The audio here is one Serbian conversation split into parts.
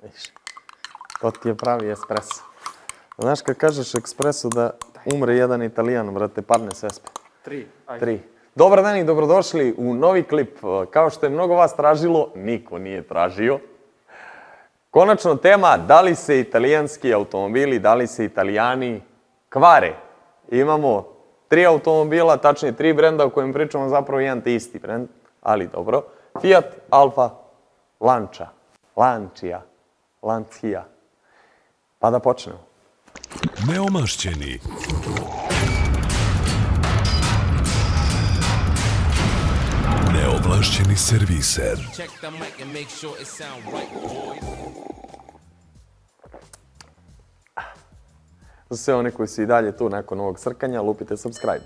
Viš, to ti je pravi espresso. Znaš kad kažeš espresso da umre jedan Italijan, brate, padne sespe. 3. 3. Dobar dan i dobrodošli u novi klip. Kao što je mnogo vas tražilo, niko nije tražio. Konačno tema, da li se italijanski automobili, da li se Italijani kvare. Imamo 3 automobila, tačnije 3 brenda o kojem pričamo, zapravo jedan te isti brend, ali dobro. Fiat, Alfa, Lancia, Lancia. Pa da počnemo. Neomašćeni. Neovlašćeni serviser. Za sve one koji su i dalje tu nakon ovog srkanja, lupite subscribe.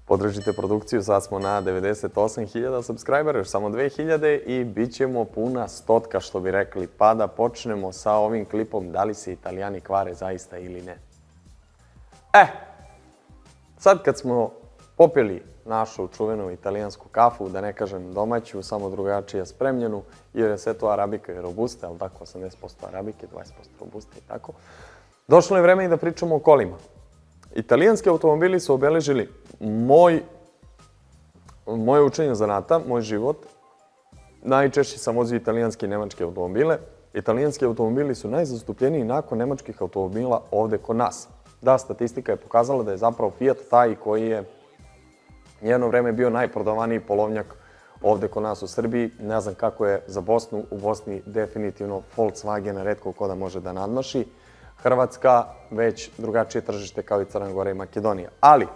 Podržite produkciju, sad smo na 98.000 subscribera, još samo 2.000 i bit ćemo puna stotka, što bi rekli. Pa da počnemo sa ovim klipom, da li se Italijani kvare zaista ili ne. Sad kad smo popili našu čuvenu italijansku kafu, da ne kažem domaću, samo drugačije spremljenu, jer je sve to arabika i robusta, ali tako 80% arabike, 20% robusta i tako. Došlo je vreme i da pričamo o kolima. Italijanski automobili su obeležili moje učenje zanata, moj život. Najčešće sam vozio italijanske i nemačke automobile. Italijanski automobili su najzastupljeniji nakon nemačkih automobila ovde kod nas. Da, statistika je pokazala da je zapravo Fiat taj koji je jedno vreme bio najprodavaniji polovnjak ovde kod nas u Srbiji. Ne znam kako je za Bosnu. U Bosni definitivno Volkswagen retko ko da može da nadmaši. Hrvatska već drugačije tržište kao i Crna Gora i Makedonija. Ali,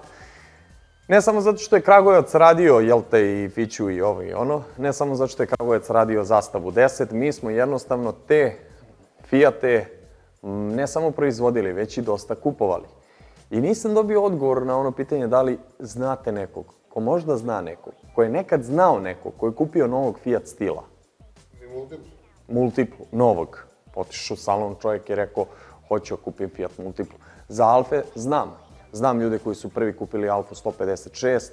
ne samo zato što je Kragujevac radio, jel te, i Fiću i ovo i ono, ne samo zato što je Kragujevac radio Zastavu 10, mi smo jednostavno te Fiate ne samo proizvodili, već i dosta kupovali. I nisam dobio odgovor na ono pitanje da li znate nekog, ko možda zna nekog, ko je nekad znao nekog, ko je kupio novog Fiat stila. Multiplu, novog. Otišao u salon, čovjek je rekao, hoću da kupim Fiat Multiplu. Za Alfe znam. Znam ljude koji su prvi kupili Alfu 156,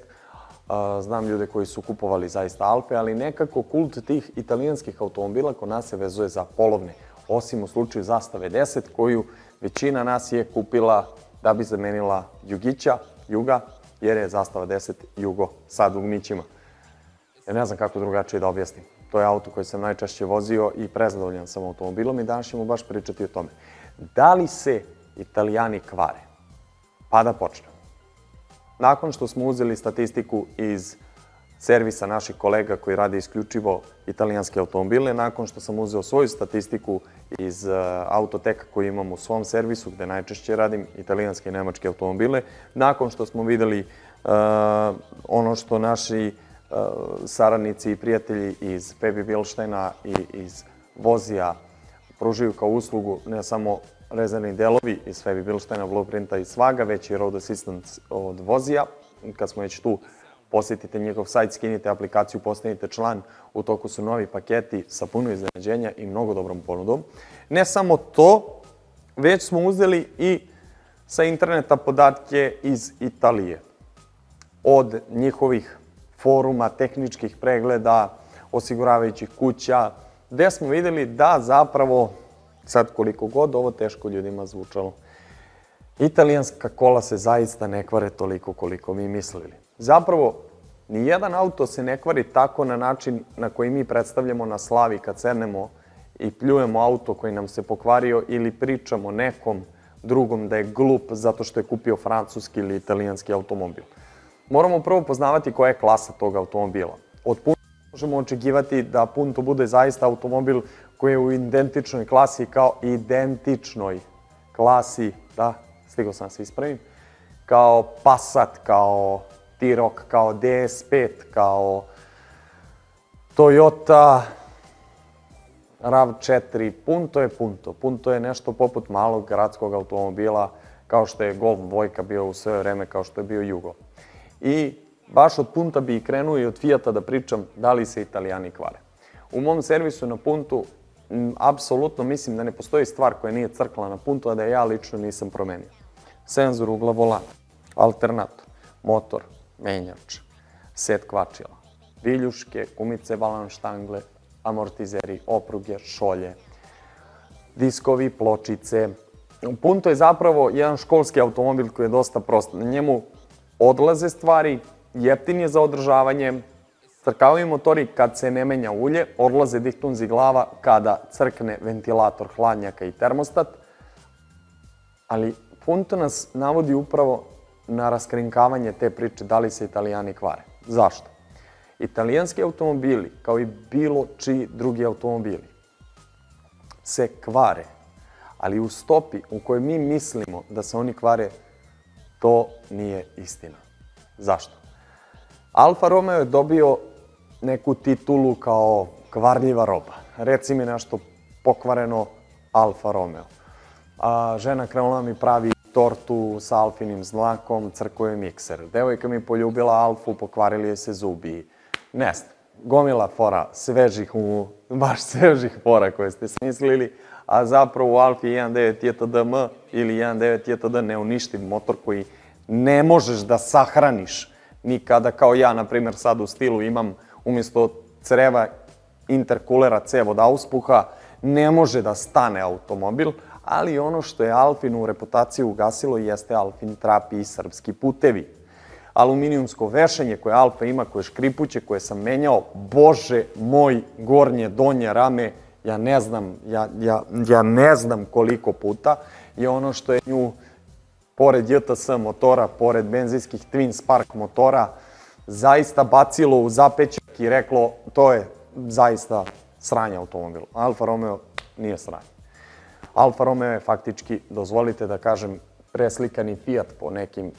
znam ljude koji su kupovali zaista Alfe, ali nekako kult tih italijanskih automobila kod nas se vezuje za polovne. Osim u slučaju Zastave 10, koju većina nas je kupila da bi zamenila Juga, jer je Zastava 10 Jugo sa dugmićima. Ja ne znam kako drugačije da objasnim. To je auto koji sam najčešće vozio i prezadovoljan sam automobilom i danas ćemo baš pričati o tome. Da li se Italijani kvare? Pa da počnemo. Nakon što smo uzeli statistiku iz servisa naših kolega koji rade isključivo italijanske automobile, nakon što sam uzeo svoju statistiku iz autoteka koju imam u svom servisu, gde najčešće radim italijanske i nemačke automobile, nakon što smo videli ono što naši saradnici i prijatelji iz Pebi Bilštajna i iz Vozija pružaju kao uslugu, ne samo rezervni delovi iz Febi Bilštajna, Blueprinta i Svaga, već i Road Assistant od Vozija. Kad smo već tu, posjetite njegov sajt, skinite aplikaciju, postanite član. U toku su novi paketi sa puno iznenađenja i mnogo dobrom ponudom. Ne samo to, već smo uzeli i sa interneta podatke iz Italije. Od njihovih foruma, tehničkih pregleda, osiguravajućih kuća, gde smo videli da zapravo, sad koliko god ovo teško ljudima zvučalo, italijanska kola se zaista ne kvare toliko koliko mi mislili. Zapravo, nijedan auto se ne kvari tako na način na koji mi predstavljamo na slavi kad sednemo i pljujemo auto koji nam se pokvario ili pričamo nekom drugom da je glup zato što je kupio francuski ili italijanski automobil. Moramo prvo poznavati koja je klasa tog automobila. Od Punta možemo očekivati da Punto bude zaista automobil koji je u identičnoj klasi da, stigao sam se ispravim, kao Passat, kao T-Roc, kao DS5, kao Toyota RAV4. Punto je Punto. Punto je nešto poput malog gradskog automobila, kao što je Golf dvojka bio u sve vreme, kao što je bio Jugo. I baš od Punta bi krenuo i od Fijata da pričam da li se Italijani kvare. U mom servisu na Puntu, apsolutno mislim da ne postoji stvar koja nije crkla na Puntu, a da ja lično nisam promenio. Senzor ugla volana, alternator, motor, menjač, set kvačila, viljuške, gumice, balans štangle, amortizeri, opruge, šolje, diskovi, pločice. Punto je zapravo jedan školski automobil koji je dosta prost. Na njemu odlaze stvari, jeftin je za održavanje, crkavaju motori kad se ne menja ulje, odlaze dihtunzi glava kada crkne ventilator hladnjaka i termostat, ali punto nas navodi upravo na raskrinkavanje te priče da li se Italijani kvare. Zašto? Italijanski automobili, kao i bilo čiji drugi automobili, se kvare, ali u stopi u kojoj mi mislimo da se oni kvare, to nije istina. Zašto? Alfa Romeo je dobio neku titulu kao kvarljiva roba. Reci mi nešto pokvareno Alfa Romeo. A žena krenula mi pravi tortu sa alfinim znakom, crkuje mikser. Devojka mi poljubila Alfu, pokvarili je se zubi. Ne znam, gomila fora, baš svežih fora koje ste smislili, a zapravo u Alfi 1.9 JTDM ili 1.9 JTD neuništiv motor koji ne možeš da sahraniš nikada, kao ja, na primjer, sad u stilu imam umjesto creva interkulera cev od auspuha, ne može da stane automobil, ali ono što je Alfinu reputaciju ugasilo jeste Alfin trapi i srpski putevi. Aluminijumsko vešanje koje Alfa ima, koje je škripuće, koje sam menjao, bože moj, gornje, donje rame, ja ne znam koliko puta, je ono što je nju, pored JTS motora, pored benzinskih Twin Spark motora, zaista bacilo u zapećak i reklo, to je zaista sranje automobil. Alfa Romeo nije sranje. Alfa Romeo je faktički, dozvolite da kažem, preslikani Fiat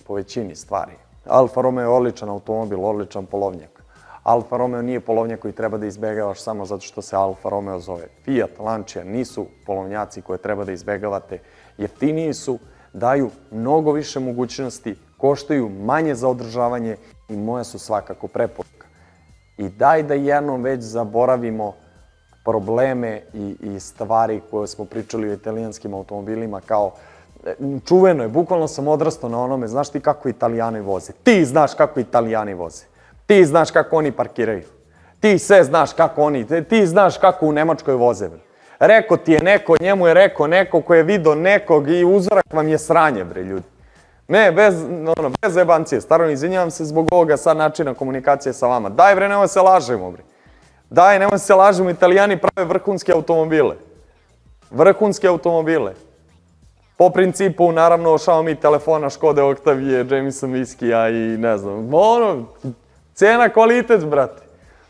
po većini stvari. Alfa Romeo je odličan automobil, odličan polovnjak. Alfa Romeo nije polovnjak koji treba da izbegavaš samo zato što se Alfa Romeo zove. Fiat, Lancia nisu polovnjaci koje treba da izbegavate. Jeftiniji su, daju mnogo više mogućnosti, koštaju manje za održavanje i moja su svakako preporuka. I daj da jednom već zaboravimo probleme i stvari koje smo pričali o italijanskim automobilima kao čuveno je, bukvalno sam odrastao na onome, znaš ti kako Italijani voze, ti znaš kako Italijani voze, ti znaš kako oni parkiraju, ti sve znaš kako oni, ti znaš kako u Nemačkoj voze. Rekao ti je neko, njemu je rekao neko ko je video nekog i uzorak vam je sranje, bre, ljudi. Ne, bez jebancije, stvarno izvinjavam se zbog ovoga sad načina komunikacije sa vama. Daj, bre, nemoj se lažemo, bre. Daj, nemoj se lažemo, Italijani prave vrhunske automobile. Vrhunske automobile. Po principu, naravno, Xiaomi telefona, Škode Octavije, Jameson Whiskija i ne znam, cena, kvalitet, brate.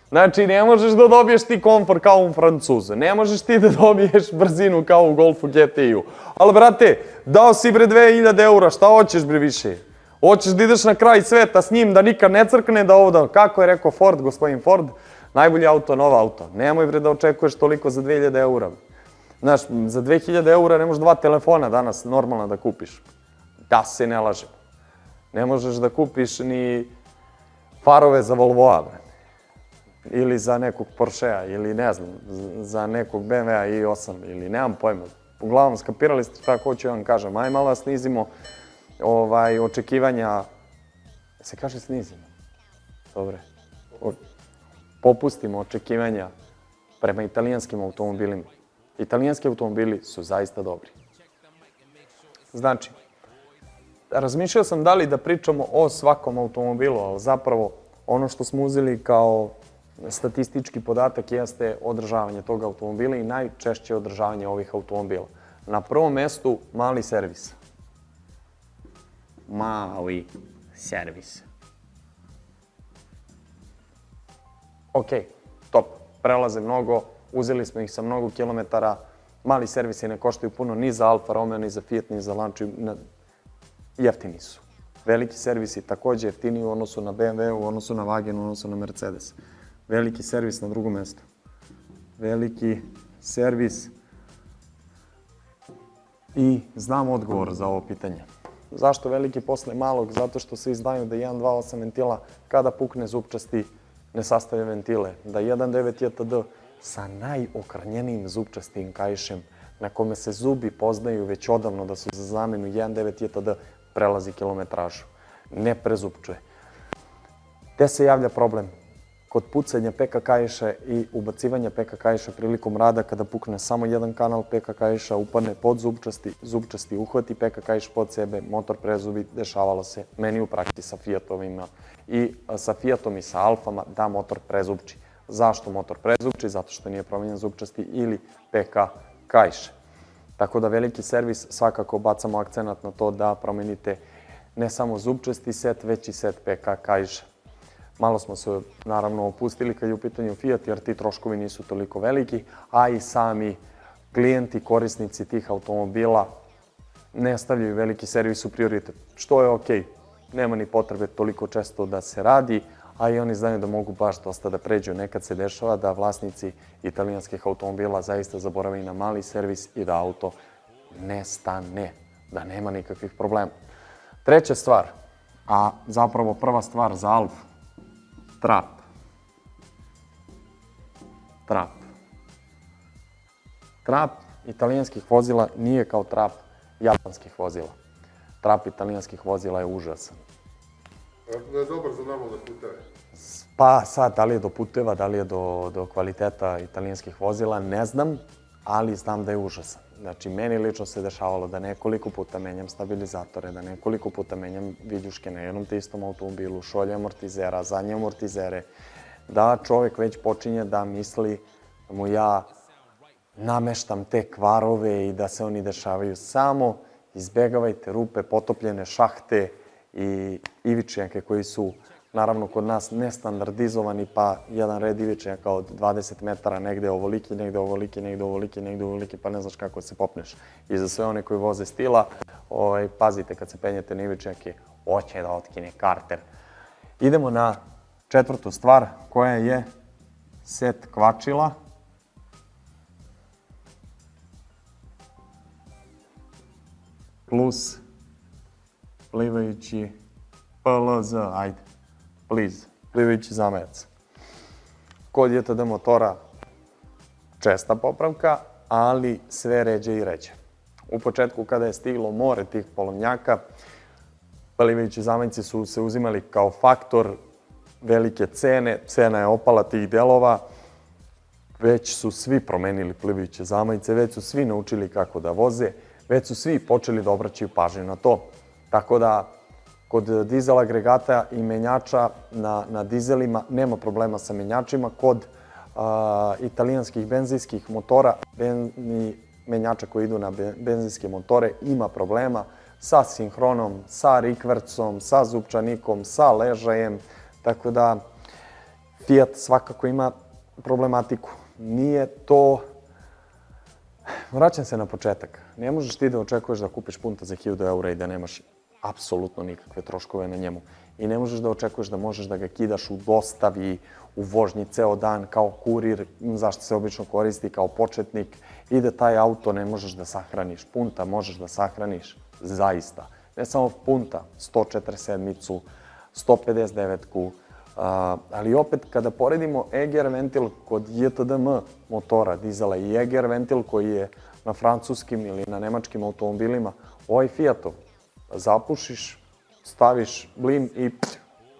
Znači, ne možeš da dobiješ ti komfor kao u Francuzu, ne možeš ti da dobiješ brzinu kao u Golfu GTI-u. Ali, brate, dao si, bre, 2000 eura, šta hoćeš, bre, više? Hoćeš da ideš na kraj sveta s njim, da nikad ne crkne, da ovdje, kako je rekao Ford, gospodin Ford, najbolji auto, nov auto. Nemoj, bre, da očekuješ toliko za 2000 eura. Znaš, za 2000 eura ne možeš 2 telefona danas normalno da kupiš. Da se ne lažem. Ne možeš da kupiš ni farove za Volvoa, bre. Ili za nekog Porschea, ili ne znam, za nekog BMW-a i8, ili nemam pojma. Uglavnom, skapirali ste šta hoću vam kažem. Aj malo snizimo očekivanja. Se kaže snizimo? Dobre. Popustimo očekivanja prema italijanskim automobilima. Italijanski automobili su zaista dobri. Znači, razmišljao sam da li da pričamo o svakom automobilu, ali zapravo ono što smo uzeli kao statistički podatak jeste održavanje tog automobila i najčešće održavanje ovih automobila. Na prvom mestu mali servis. Mali servis. Ok, top. Prelaze mnogo, uzeli smo ih sa mnogo kilometara. Mali servisi ne koštaju puno ni za Alfa Romeo, ni za Fiat, ni za Lancia. Jeftini su. Veliki servisi također jeftini u odnosu na BMW, u odnosu na Wagen, u odnosu na Mercedes. Veliki servis na drugom mjestu. Veliki servis. I znam odgovor za ovo pitanje. Zašto veliki posle malog? Zato što se izdaju da 1.2.8 ventila kada pukne zupčasti ne sastavlja ventile. Da 1.9 JTD sa najokrnjenijim zupčastim kaišem na kome se zubi poznaju već odavno da su za zamenu 1.9 JTD prelazi kilometražu. Ne prezupčuje. Gde se javlja problem kod pucanja PK kaiša i ubacivanja PK kaiša prilikom rada, kada pukne samo jedan kanal PK kaiša, upadne pod zupčasti, zupčasti uhvati PK kaiš pod sebe, motor prezubi, dešavalo se meni u praksi sa Fiatovima i sa Fiatom i sa Alfama da motor prezupči. Zašto motor prezupči? Zato što nije promenjen zupčasti ili PK kaiš. Tako da veliki servis, svakako bacamo akcenat na to da promenite ne samo zupčasti set, već i set PK kaiša. Malo smo se naravno opustili kad je u pitanju Fiat, jer ti troškovi nisu toliko veliki, a i sami klijenti, korisnici tih automobila ne stavljaju veliki servis u prioritet, što je okej. Nema ni potrebe toliko često da se radi, a i oni znaju da mogu baš dosta da pređu. Nekad se dešava da vlasnici italijanskih automobila zaista zaborave na mali servis i da auto ne stane, da nema nikakvih problema. Treća stvar, a zapravo prva stvar za Alf, trap. Trap. Trap italijanskih vozila nije kao trap japanskih vozila. Trap italijanskih vozila je užasan. Da je dobar za normalne puteve. Pa sad, da li je do puteva, da li je do kvaliteta italijanskih vozila, ne znam, ali znam da je užasan. Znači, meni lično se dešavalo da nekoliko puta menjam stabilizatore, da nekoliko puta menjam viljuške na jednom te istom automobilu, šolje amortizera, zadnje amortizere, da čovek već počinje da misli da mu ja nameštam te kvarove i da se oni dešavaju. Samo izbegavajte rupe, potopljene šahte i ivičnjake koji su naravno kod nas nestandardizovani, pa jedan red ivičnjaka od 20 metara, negde ovoliki, negde ovoliki, negde ovoliki, negde ovoliki, pa ne znaš kako se popneš. I za sve one koji voze stila, pazite kad se penjete na ivičnjake, hoće da otkine karter. Idemo na četvrtu stvar, koja je set kvačila. Plus plivajući PLZ, ajde, please, plivajući zamajac. Kod JTD motora česta popravka, ali sve ređe i ređe. U početku kada je stiglo more tih polovnjaka, plivajući zamajci su se uzimali kao faktor velike cene, cena je opala tih delova, već su svi promenili plivajuće zamajce, već su svi naučili kako da voze, već su svi počeli da obraćaju pažnju na to. Tako da, kod dizel agregata i menjača na dizelima nema problema sa menjačima. Kod italijanskih benzinskih motora i menjača koji idu na benzinske motore ima problema sa sinhronom, sa rikvercom, sa zupčanikom, sa ležajem. Tako da, Fiat svakako ima problematiku. Nije to... Vraćam se na početak. Ne možeš ti da očekuješ da kupiš punta za 1000 € i da nemaš apsolutno nikakve troškove na njemu. I ne možeš da očekuješ da možeš da ga kidaš u dostavi, u vožnji ceo dan kao kurir, zašto se obično koristi kao početnik, i da taj auto ne možeš da sahraniš. Punta možeš da sahraniš zaista. Ne samo punta, 147-icu, 159-ku, ali opet kada poredimo EGR ventil kod JTDM motora, dizela, i EGR ventil koji je na francuskim ili na nemačkim automobilima, ovaj Fiatov, zapušiš, staviš blim i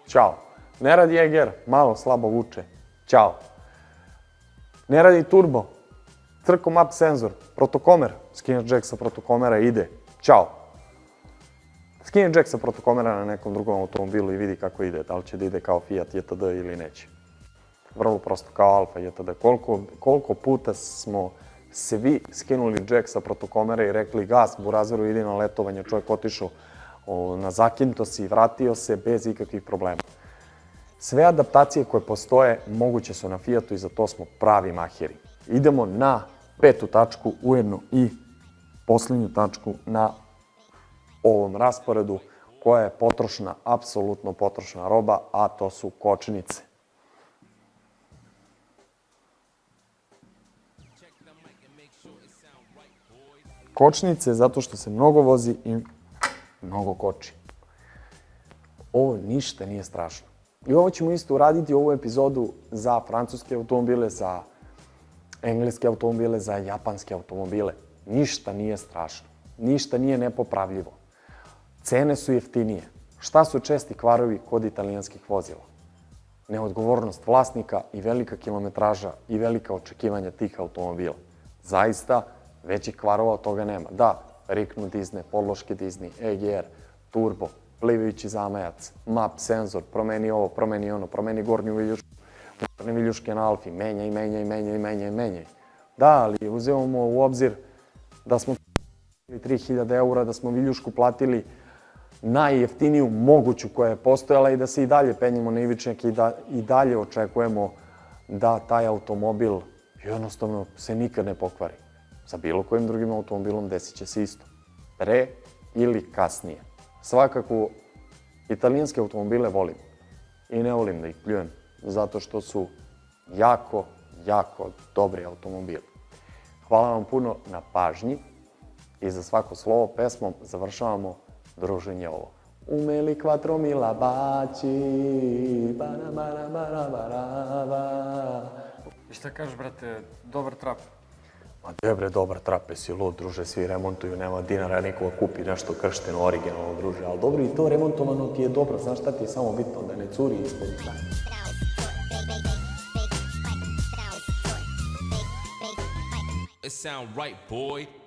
ćao. Ne radi EGR, malo slabo vuče, ćao. Ne radi turbo, crko map senzor, protokomer, skineš jack sa protokomera i ide, ćao. Skini jack sa protokomera na nekom drugom automobilu i vidi kako ide, da li će da ide kao Fiat JTD ili neće. Vrlo prosto, kao Alfa JTD. Koliko puta smo svi skinuli jack sa protokomera i rekli gas, burazeru, ide na letovanje, čovjek otišao na Zakintos i vratio se bez ikakvih problema. Sve adaptacije koje postoje moguće su na Fiatu i za to smo pravi mahiri. Idemo na petu tačku, ujedno i posljednju tačku na ovom rasporedu, koja je potrošna, apsolutno potrošna roba, a to su kočnice. Kočnice zato što se mnogo vozi i mnogo koči. Ovo ništa nije strašno. I ovo ćemo isto uraditi ovu epizodu za francuske automobile, za engleske automobile, za japanske automobile. Ništa nije strašno. Ništa nije nepopravljivo. Cene su jeftinije. Šta su česti kvarovi kod italijanskih vozila? neodgovornost vlasnika i velika kilometraža i velika očekivanja tih automobila. Zaista, većih kvarova od toga nema. Da, riknu Disney, podloške Disney, EGR, turbo, plivajući zamajac, map, senzor, promeni ovo, promeni ono, promeni gornju viljušku, unutarnje viljuške na Alfi, menjaj. Da, ali uzimamo u obzir da smo 3000 eura, da smo viljušku platili najjeftiniju moguću koja je postojala i da se i dalje penjemo na ivičnjake i da i dalje očekujemo da taj automobil jednostavno se nikad ne pokvari. Sa bilo kojim drugim automobilom desit će se isto. Pre ili kasnije. Svakako, italijanske automobile volim. I ne volim da ih pljujem, zato što su jako dobri automobili. Hvala vam puno na pažnji i za svako slovo pesmom završavamo druženje ovo. Umeli quattro mila baci, I šta kažeš, brate, dobar trap? Ma gdje bre, dobar trap, jesi lud, druže, svi remontuju, nema dinara, nikoga kupi nešto kršteno, originalno, druže, ali dobro i to remontovano ti je dobro, znaš šta ti je samo bitno, da ne curi ispod. It sound right, boy.